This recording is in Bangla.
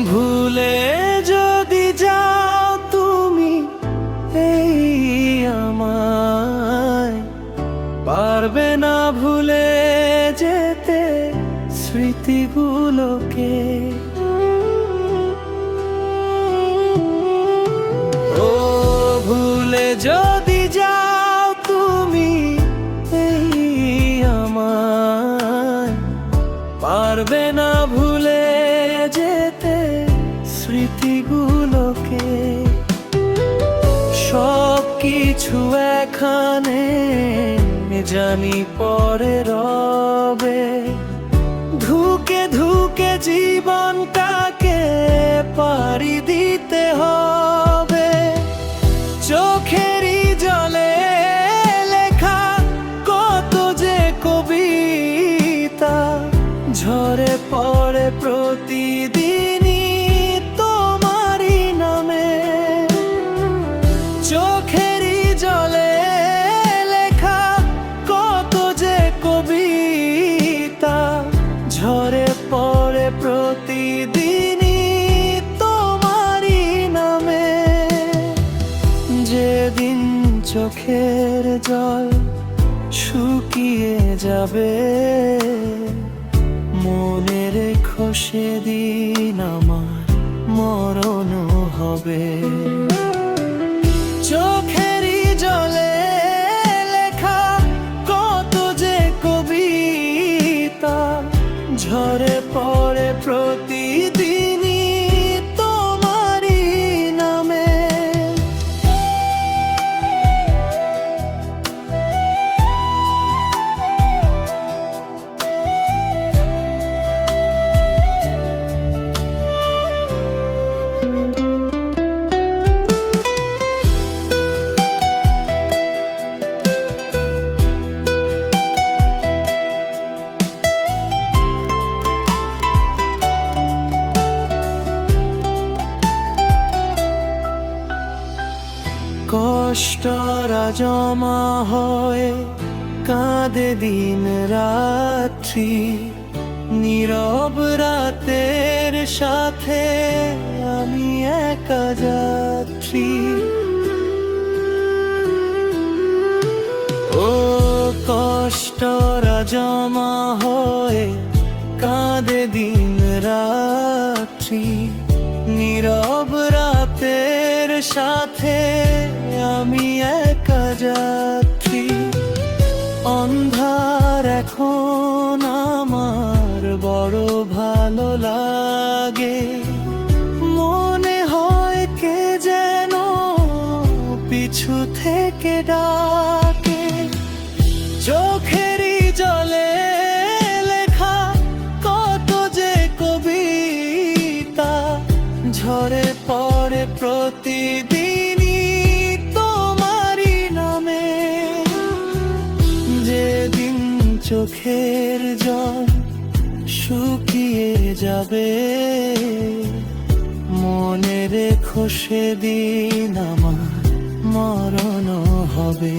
ভুলে যদি যাও তুমি এই আমায়, পারবে না ভুলে যেতে স্মৃতিগুলোকে। ও ভুলে যদি যাও তুমি এই আমায়, পারবে না ভুলে যেতে স্মৃতিগুলোকে। সব কিছু এখানে জানি পরে রবে, ধুকে ধুকে জীবনটাকে পাড়ি দিতে হবে। চোখেরই জলে লেখা কত যে কবিতা ঝরে পড়ে প্রতিদিনই তোমারই নামে। চোখেরই জলে লেখা কত যে কবিতা ঝরে পড়ে প্রতিদিনই তোমারই নামে। যেদিন চোখের জল শুকিয়ে যাবে, মনে রেখো সেদিন আমার মরণ হবে। চোখেরই জলে লেখা কত যে কবিতা ঝরে পড়ে প্রতিদিনই তোমারই নামে। কষ্টরা জমা হয়ে কাঁদে দিন রাত্রি, নীরব রাতের সাথে আমি একা যাত্রী। ও কষ্টরা জমা হয়ে কাঁদে দিন রাত্রি, নীরব রাতের সাথে আমি একা যাত্রী। অন্ধার এখন আমার বড় ভালো লাগে, মনে হয় কে যেন পিছু থেকে ডাকে। চোখেরই জলে লেখা কত যে কবিতা ঝরে পড়ে প্রতিদিনই তোমারই নামে। যেদিন চোখের জল শুকিয়ে যাবে, মনে রেখো সেদিন আমার মরণ হবে।